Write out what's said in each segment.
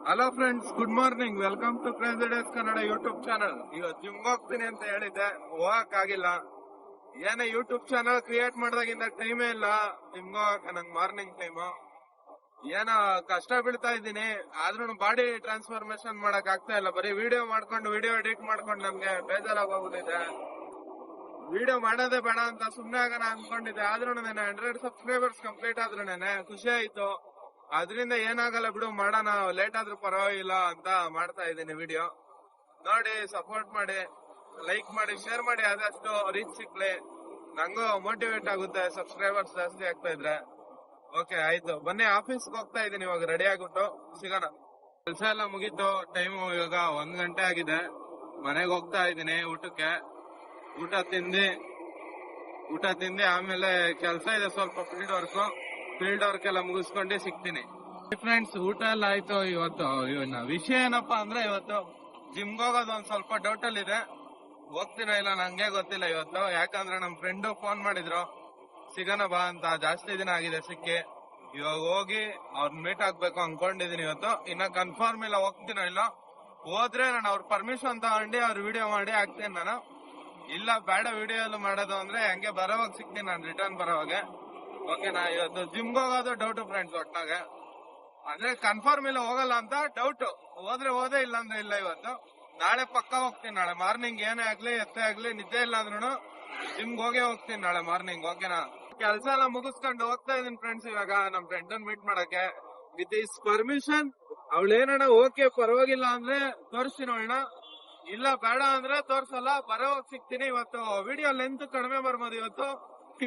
Hello friends, good morning. Welcome to crazy days Kannada YouTube channel. ಇವತ್ತು gym ಹೋಗ್ತೀನಿ ಅಂತ ಹೇಳಿದ್ದೆ, ಹೋಗಕ್ ಆಗಿಲ್ಲ. ಏನೇ ಯೂಟ್ಯೂಬ್ ಚಾನಲ್ ಕ್ರಿಯೇಟ್ ಮಾಡಿದಾಗಿಂದ ಟೈಮೇ ಇಲ್ಲ ಜಿಮ್ ಹೋಗಕ್. ನಂಗೆ ಮಾರ್ನಿಂಗ್ ಟೈಮು ಏನೋ ಕಷ್ಟ ಬೀಳ್ತಾ ಇದ್ದೀನಿ. ಆದ್ರೂ ಬಾಡಿ ಟ್ರಾನ್ಸ್ಫಾರ್ಮೇಶನ್ ಮಾಡಕ್ ಆಗ್ತಾ ಇಲ್ಲ. ಬರೀ ವಿಡಿಯೋ ಮಾಡ್ಕೊಂಡು ವಿಡಿಯೋ ಎಡಿಟ್ ಮಾಡ್ಕೊಂಡು ನಮ್ಗೆ ಬೇಜಾರಾಗೋಗ್ಬಿಟ್ಟಿದೆ. ವಿಡಿಯೋ ಮಾಡೋದೇ ಬೇಡ ಅಂತ ಸುಮ್ನೆ ಆಗೋಣ ಅನ್ಕೊಂಡಿದ್ದೆ. ಆದ್ರೂ 100 ಸಬ್ಸ್ಕ್ರೈಬರ್ಸ್ ಕಂಪ್ಲೀಟ್ ಆದ್ರೂ ಖುಷಿ ಆಯ್ತು. ಅದ್ರಿಂದ ಏನಾಗಲ್ಲ ಬಿಡು, ಮಾಡೋಣ, ಲೇಟ್ ಆದ್ರೂ ಪರವಾಗಿಲ್ಲ ಅಂತ ಮಾಡ್ತಾ ಇದ್ದೀನಿ ವಿಡಿಯೋ. ನೋಡಿ, ಸಪೋರ್ಟ್ ಮಾಡಿ, ಲೈಕ್ ಮಾಡಿ, ಶೇರ್ ಮಾಡಿ. ಆದಷ್ಟು ರೀಚ್ ಸಿಕ್ಲಿ, ನಂಗೂ ಮೋಟಿವೇಟ್ ಆಗುತ್ತೆ ಸಬ್ಸ್ಕ್ರೈಬರ್ಸ್ ಜಾಸ್ತಿ ಆಗ್ತಾ ಇದ್ರೆ. ಓಕೆ, ಆಯ್ತು, ಬನ್ನಿ. ಆಫೀಸ್ಗೆ ಹೋಗ್ತಾ ಇದ್ದೀನಿ ಇವಾಗ, ರೆಡಿ ಆಗ್ಬಿಟ್ಟು ಸಿಗೋಣ. ಕೆಲಸ ಎಲ್ಲ ಮುಗೀತು. ಟೈಮು ಇವಾಗ 1 ಗಂಟೆ ಆಗಿದೆ. ಮನೆಗೆ ಹೋಗ್ತಾ ಇದ್ದೀನಿ ಊಟಕ್ಕೆ. ಊಟ ತಿಂದು ಆಮೇಲೆ ಕೆಲಸ ಇದೆ ಸ್ವಲ್ಪ, ಫೀಲ್ಡ್ ವರ್ಕ್ ಎಲ್ಲ ಮುಗಿಸ್ಕೊಂಡೆ ಸಿಗ್ತೀನಿ. ಫ್ರೆಂಡ್ಸ್, ಊಟ ಎಲ್ಲ ಆಯ್ತು. ಇವತ್ತು ವಿಷಯ ಏನಪ್ಪಾ ಅಂದ್ರೆ, ಇವತ್ತು ಜಿಮ್ಗೆ ಹೋಗೋದು ಒಂದ್ ಸ್ವಲ್ಪ ಡೌಟ್ ಅಲ್ಲಿ ಇದೆ. ಹೋಗ್ತೀನ ಇಲ್ಲ ನಂಗೆ ಗೊತ್ತಿಲ್ಲ ಇವತ್ತು. ಯಾಕಂದ್ರೆ ನಮ್ ಫ್ರೆಂಡ್ ಫೋನ್ ಮಾಡಿದ್ರು, ಸಿಗೋಣ ಬಾ ಅಂತ. ಜಾಸ್ತಿ ದಿನ ಆಗಿದೆ ಸಿಕ್ಕಿ. ಇವಾಗ ಹೋಗಿ ಅವ್ರನ್ನ ಮೀಟ್ ಆಗ್ಬೇಕು ಅನ್ಕೊಂಡಿದೀನಿ ಇವತ್ತು. ಇನ್ನ ಕನ್ಫರ್ಮ್ ಇಲ್ಲ ಹೋಗ್ತೀನೋ ಇಲ್ಲ. ಹೋದ್ರೆ ನಾನು ಅವ್ರ ಪರ್ಮಿಷನ್ ತಗೊಂಡು ಅವ್ರ ವಿಡಿಯೋ ಮಾಡಿ ಹಾಕ್ತೀನಿ ನಾನು. ಇಲ್ಲ ಬೇಡ ವಿಡಿಯೋ ಎಲ್ಲ ಮಾಡೋದು ಅಂದ್ರೆ ಹಂಗೆ ಬರೋವಾಗ ಸಿಗ್ತೀನಿ ನಾನು, ರಿಟರ್ನ್ ಬರೋವಾಗ. ಓಕೆನಾ? ಇವತ್ತು ಜಿಮ್ಗೆ ಹೋಗೋದು ಡೌಟ್ ಫ್ರೆಂಡ್ಸ್. ಒಟ್ನಾಗ ಅಂದ್ರೆ ಕನ್ಫರ್ಮ್ ಇಲ್ಲ, ಹೋಗಲ್ಲ ಅಂತ ಡೌಟ್. ಹೋದ್ರೆ ಇಲ್ಲ ಅಂದ್ರೆ ಇಲ್ಲ. ಇವತ್ತು ನಾಳೆ ಪಕ್ಕ ಹೋಗ್ತೀನಿ. ನಾಳೆ ಮಾರ್ನಿಂಗ್ ಏನೇ ಆಗ್ಲಿ ಎತ್ತೇ ಆಗ್ಲಿ, ನಿದ್ದೆ ಇಲ್ಲ ಅಂದ್ರೂ ಜಿಮ್ಗೆ ಹೋಗ್ತೀನಿ ನಾಳೆ ಮಾರ್ನಿಂಗ್. ಓಕೆನಾ? ಕೆಲಸ ಎಲ್ಲ ಮುಗಿಸ್ಕೊಂಡು ಹೋಗ್ತಾ ಇದೀನಿ ಫ್ರೆಂಡ್ಸ್. ಇವಾಗ ನಮ್ ಫ್ರೆಂಡ್ ಮೀಟ್ ಮಾಡಕ್ಕೆ ವಿತ್ ಇಸ್ ಪರ್ಮಿಷನ್. ಅವಳೇನಣ್ಣ ಓಕೆ ಪರವಾಗಿಲ್ಲ ಅಂದ್ರೆ ತೋರಿಸ್ತೀನಿ ಅವಳನ್ನ, ಇಲ್ಲ ಬೇಡ ಅಂದ್ರೆ ತೋರ್ಸಲ್ಲ. ಬರೋವಾಗ ಸಿಗ್ತೀನಿ. ಇವತ್ತು ವಿಡಿಯೋ ಲೆಂತ್ ಕಡಿಮೆ ಬರ್ಬೋದು.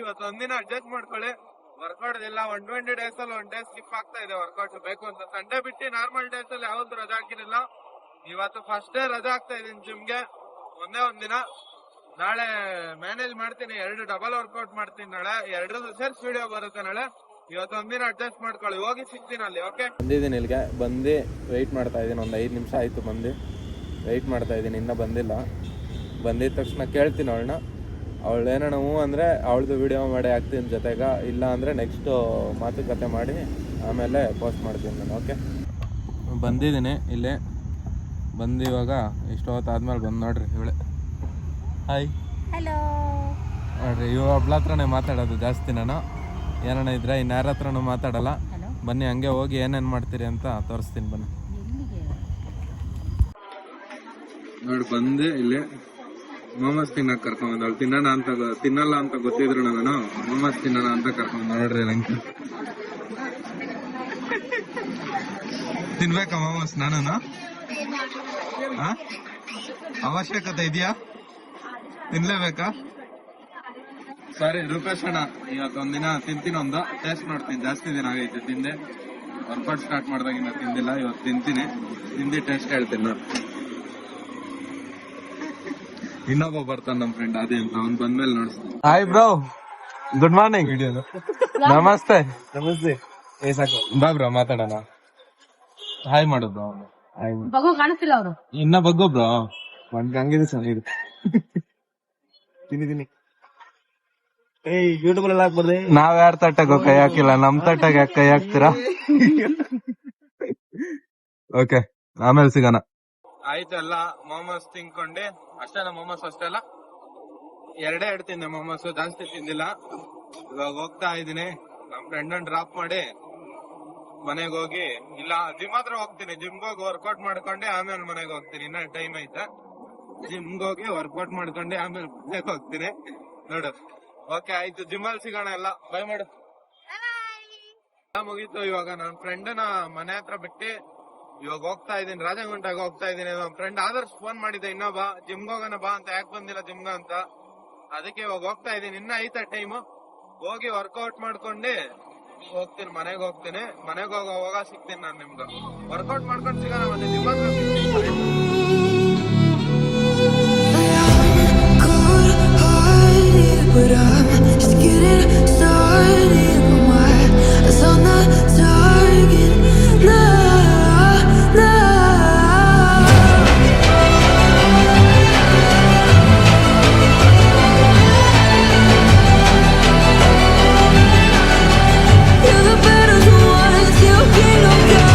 ಇವತ್ತು ಒಂದಿನ ಅಡ್ಜಸ್ಟ್ ಮಾಡ್ಕೊಳ್ಳಿ. ವರ್ಕೌಟ್ ಇಲ್ಲ, 120 ಡೇಸ್ ಅಲ್ಲಿ 1 ಡೇ ಸ್ಕಿಪ್ ಆಗ್ತಾ ಇದೆ. ವರ್ಕೌಟ್ ಬೇಕು ಅಂತ ಸಂಡೇ ಬಿಟ್ಟು ನಾರ್ಮಲ್ ಡೇಸ್ ಅಲ್ಲಿ ಯಾವ್ದು ರಜಾ ಹಾಕಿರಲಿಲ್ಲ. ಇವತ್ತು ಫಸ್ಟ್ ಡೇ ರಜಾ ಆಗ್ತಾ ಇದೀನಿ ಜಿಮ್ಗೆ. ಒಂದಿನ. ನಾಳೆ ಮ್ಯಾನೇಜ್ ಮಾಡ್ತೀನಿ, 2 ಡಬಲ್ ವರ್ಕೌಟ್ ಮಾಡ್ತೀನಿ. ನಾಳೆ 2 ಸೇರ್ಸ್ ವಿಡಿಯೋ ಬರುತ್ತೆ ನಾಳೆ. ಇವತ್ತು ಒಂದಿನ ಅಡ್ಜಸ್ಟ್ ಮಾಡ್ಕೊಳ್ಳಿ. ಹೋಗಿ ಸಿಗ್ತೀನಿ ಅಲ್ಲಿ. ಓಕೆ, ಬಂದಿದ್ದೀನಿ ಇಲ್ಲಿಗೆ. ಬಂದು ವೆಯ್ಟ್ ಮಾಡ್ತಾ ಇದ್ದೀನಿ. ಒಂದು 5 ನಿಮಿಷ ಆಯ್ತು ಬಂದು ವೆಯ್ಟ್ ಮಾಡ್ತಾ ಇದ್ದೀನಿ. ಇನ್ನೂ ಬಂದಿಲ್ಲ. ಬಂದಿದ ತಕ್ಷಣ ಕೇಳ್ತೀನಿ ಅವಳನ್ನ. ಅವಳು ಏನೋ ಹ್ಞೂ ಅಂದರೆ ಅವಳದು ವಿಡಿಯೋ ಮಾಡಿ ಹಾಕ್ತೀನಿ ಜೊತೆಗೆ. ಇಲ್ಲ ಅಂದರೆ ನೆಕ್ಸ್ಟು ಮಾತುಕತೆ ಮಾಡಿ ಆಮೇಲೆ ಪೋಸ್ಟ್ ಮಾಡ್ತೀನಿ ನಾನು. ಓಕೆ, ಬಂದಿದ್ದೀನಿ ಇಲ್ಲಿ. ಬಂದು ಇವಾಗ ಇಷ್ಟು ಹೊತ್ತಾದ್ಮೇಲೆ ಬಂದು ನೋಡ್ರಿ ಇವಳೆ. Hi, hello. ನೋಡ್ರಿ ಒಬ್ಳ ಹತ್ರನೇ ಮಾತಾಡೋದು ಜಾಸ್ತಿ ನಾನು. ಏನಣ್ಣ ಇದ್ರೆ ಇನ್ಯಾರ ಹತ್ರನೂ ಮಾತಾಡಲ್ಲ. ಬನ್ನಿ ಹಂಗೆ ಹೋಗಿ ಏನೇನು ಮಾಡ್ತೀರಿ ಅಂತ ತೋರಿಸ್ತೀನಿ ಬನ್ನಿ. ನೋಡಿ, ಬಂದೆ ಇಲ್ಲಿ ಮೊಮೋಸ್ ತಿನ್ನಕ್ ಕರ್ಕೊಂಡ್. ಅವಳು ತಿನ್ನಲ್ಲ ಅಂತ ಗೊತ್ತಿದ್ರು ನಾನು ಮೊಮೋಸ್ ತಿನ್ನೋಣ ಅಂತ ಕರ್ಕೊಂಡ್. ನೋಡ್ರಿ ನಂಗೆ ತಿನ್ಬೇಕಾ ಮೊಮೋಸ್? ನಾನು ಅವಶ್ಯಕತೆ ಇದೆಯಾ? ತಿನ್ಲೇಬೇಕಾ? ಸರಿ ರೂಪೇಶ್ ಅಣ್ಣ, ಇವತ್ತೊಂದಿನ ತಿಂತೀನಿ. ಟೇಸ್ಟ್ ನೋಡ್ತೀನಿ. ಜಾಸ್ತಿ ದಿನ ಆಗೈತೆ ತಿಂದೆ. ವರ್ಕೌಟ್ ಸ್ಟಾರ್ಟ್ ಮಾಡ್ದಾಗಿಂದ ತಿಂದಿಲ್ಲ. ಇವತ್ತು ತಿಂತೀನಿ. ಟೇಸ್ಟ್ ಹೇಳ್ತೀನಿ ನಾನು. ಇನ್ನೊಬ್ಬ ಬರ್ತಾನೆ ನಮ್ ಫ್ರೆಂಡ್ ಅದೇ ಅಂತ, ಅವ್ನು ಬಂದ್ಮೇಲೆ ನೋಡ್ತೀನಿ. Hi bro, good morning. ನಮಸ್ತೆ. ಬಾ ಬ್ರೋ ಮಾತಾಡೋಣ. ಹಾಯ್ ಮಾಡು ಬ್ರೋ. ಕಾಣಿಸ್ತಿಲ್ಲ ಅವರು. ಇನ್ನ ಬಗ್ಗೋ ಬ್ರೋ. ಹಂಗಿದೆ ಚೆನ್ನಾಗಿದೆ. ತಿನ್ನಿ ಯೂಟ್ಯೂಬ್ ಅಲ್ಲಿ ಹಾಕ್ಬಾರ್ದೆ. ನಾವ್ ಯಾರ ತಟ್ಟಗೋ ಕೈ ಹಾಕಿಲ್ಲ, ನಮ್ ತಟ್ಟಗ ಕೈ ಹಾಕ್ತೀರಾ? ಓಕೆ, ಆಮೇಲೆ ಸಿಗೋಣ. ಆಯ್ತು, ಎಲ್ಲ ಮೊಮೋಸ್ ತಿನ್ಕೊಂಡೆ ಅಷ್ಟೇ. ಮೊಮೋಸ್ ಅಷ್ಟೇ ಅಲ್ಲ, 2 ತಿಂದೆ ಮೊಮೋಸ್, ಜಾಸ್ತಿ ತಿಂದಿಲ್ಲ. ಇವಾಗ ಹೋಗ್ತಾ ಇದೀನಿ. ನಮ್ ಫ್ರೆಂಡ್ ಡ್ರಾಪ್ ಮಾಡಿ ಮನೆಗೆ ಹೋಗಿ, ಇಲ್ಲ ಜಿಮ್ ಹತ್ರ ಹೋಗ್ತೀನಿ. ಜಿಮ್ಗೆ ಹೋಗಿ ವರ್ಕೌಟ್ ಮಾಡ್ಕೊಂಡೆ ಆಮೇಲೆ ಮನೆಗೆ ಹೋಗ್ತೀನಿ. ಇನ್ನ ಟೈಮ್ ಐತೆ. ಜಿಮ್ಗೆ ಹೋಗಿ ವರ್ಕೌಟ್ ಮಾಡ್ಕೊಂಡೆ ಆಮೇಲೆ ಮನೆಗೆ ಹೋಗ್ತೀನಿ. ನೋಡು. ಓಕೆ, ಆಯ್ತು, ಜಿಮ್ ಅಲ್ಲಿ ಸಿಗೋಣ. ಎಲ್ಲ ಬೈ ಮಾಡು. ಮುಗೀತು. ಇವಾಗ ನನ್ನ ಫ್ರೆಂಡ್ನ ಮನೆ ಹತ್ರ ಬಿಟ್ಟು ಇವಾಗ ಹೋಗ್ತಾ ಇದೀನಿ. ರಾಜಗುಂಟಾಗ ಹೋಗ್ತಾ ಇದೀನಿ. ನಮ್ಮ ಫ್ರೆಂಡ್ ಆದರ್ಶ್ ಫೋನ್ ಮಾಡಿದ್ದೆ, ಇನ್ನೊಬ್ಬ ಜಿಮ್ಗೆ ಹೋಗೋಣ ಬಾ ಅಂತ. ಯಾಕೆ ಬಂದಿಲ್ಲ ಜಿಮ್ಗ ಅಂತ. ಅದಕ್ಕೆ ಇವಾಗ ಹೋಗ್ತಾ ಇದೀನಿ. ಇನ್ನ ಐತೆ ಟೈಮು. ಹೋಗಿ ವರ್ಕೌಟ್ ಮಾಡ್ಕೊಂಡೆ ಹೋಗ್ತೀನಿ, ಮನೆಗೆ ಹೋಗ್ತೀನಿ. ಮನೆಗೆ ಹೋಗ ಸಿಗ್ತೀನಿ ನಾನು ನಿಮ್ಗೆ. ವರ್ಕೌಟ್ ಮಾಡ್ಕೊಂಡು ಸಿಗೋಣ ಮತ್ತೆ ಜಿಮ್ ಹತ್ರ ಸಿಗ್ತೀನಿ. But I'm just getting started. My eyes on the target. No. You're the better ones. You can't go.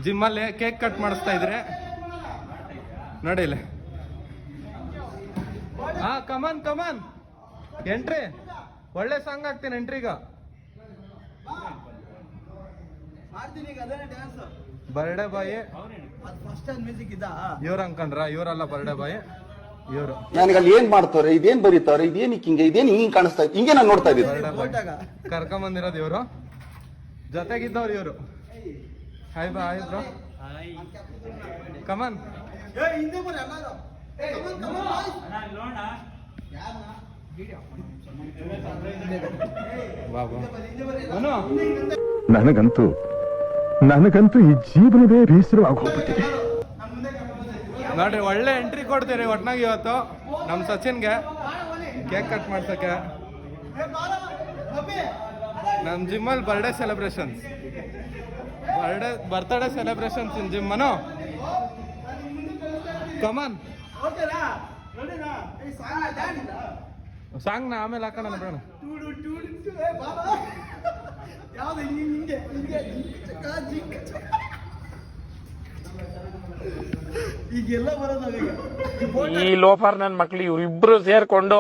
ಜಿಮ್ಮಲ್ಲಿ ಕೇಕ್ ಕಟ್ ಮಾಡಿಸ್ತಾ ಇದ್ರೆ ನೋಡಿಲ್ಲ. ಹಾ ಕಮನ್ ಕಮನ್ ಎಂಟ್ರಿ, ಒಳ್ಳೆ ಸಾಂಗ್ ಹಾಕ್ತೀನಿ ಎಂಟ್ರಿಗ. ಬರ್ಡೇ ಬಾಯ್ ಇವ್ರ ಅನ್ಕಂಡ್ರ, ಇವರಲ್ಲ ಬರ್ಡೇ ಬಾಯ್ ಇವ್ರು. ನನಗೆ ಅಲ್ಲಿ ಏನ್ ಮಾಡ್ತಾರೆ, ಇದೇನ್ ಬರೀತಾರೆ, ಇದೇನ್ ಹಿಂಗೆ, ಇದೇನ್ ಹಿಂಗ್ ಕಾಣಿಸ್ತಾ ಇತ್ತು, ಹಿಂಗೆ ನಾನು ನೋಡ್ತಾ ಇದ್ದೀನಿ. ಕರ್ಕೊಂಡ್ ಬಂದಿರೋದು ಇವ್ರು, ಜೊತೆಗಿದ್ದವ್ರು ಇವ್ರು. ಹಾಯ್ ಬಾ, ಹಾಯ್ ಬ್ರೋ, ಕಮನ್. ನನಗಂತೂ ಈ ಜೀವನವೇ ಬೇಸರವಾಗಿ ಹೋಗ್ಬಿಟ್ಟಿದೆ. ನೋಡ್ರಿ ಒಳ್ಳೆ ಎಂಟ್ರಿ ಕೊಡ್ತೀರಿ ಒಟ್ನಾಗ ಇವತ್ತು ನಮ್ ಸಚಿನ್ಗೆ ಕೇಕ್ ಕಟ್ ಮಾಡ್ಸಕ್ಕೆ. ನಮ್ ಜಿಮ್ಮಲ್ಲಿ birthday celebrations, birthday celebrations in gym ಅನು. ಕಮನ್ ಸಾಂಗ್ ನ ಆಮೇಲೆ ಹಾಕೋಣ ಬೇಡ. ಈ ಲೋಫರ್ ನನ್ ಮಕ್ಳು ಇವ್ರಿಬ್ರು ಸೇರ್ಕೊಂಡು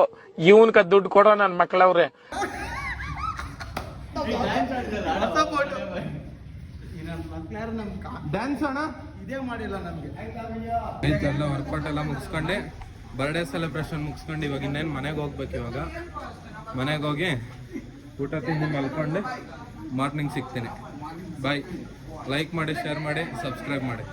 ಇವನ್ಕ ದುಡ್ಡು ಕೊಡೋ ನನ್ ಮಕ್ಳವ್ರೆ. ಡ್ಯಾನ್ಸ್ ಅಣ್ಣ ಇದೇ ಮಾಡಿಲ್ಲ ನಮ್ಗೆ. ಎಲ್ಲ ವರ್ಕೌಟ್ ಎಲ್ಲ ಮುಗಿಸ್ಕೊಂಡೆ, ಬರ್ಡೇ ಸೆಲೆಬ್ರೇಷನ್ ಮುಗಿಸ್ಕೊಂಡು ಇವಾಗ ಇನ್ನೇನು ಮನೆಗೆ ಹೋಗ್ಬೇಕು. ಇವಾಗ ಮನೆಗೆ ಹೋಗಿ ಊಟ ತಿಂದು ಮಲ್ಕೊಂಡು ಮಾರ್ನಿಂಗ್ ಸಿಗ್ತೀನಿ. ಬಾಯ್. ಲೈಕ್ ಮಾಡಿ, ಶೇರ್ ಮಾಡಿ, ಸಬ್ಸ್ಕ್ರೈಬ್ ಮಾಡಿ.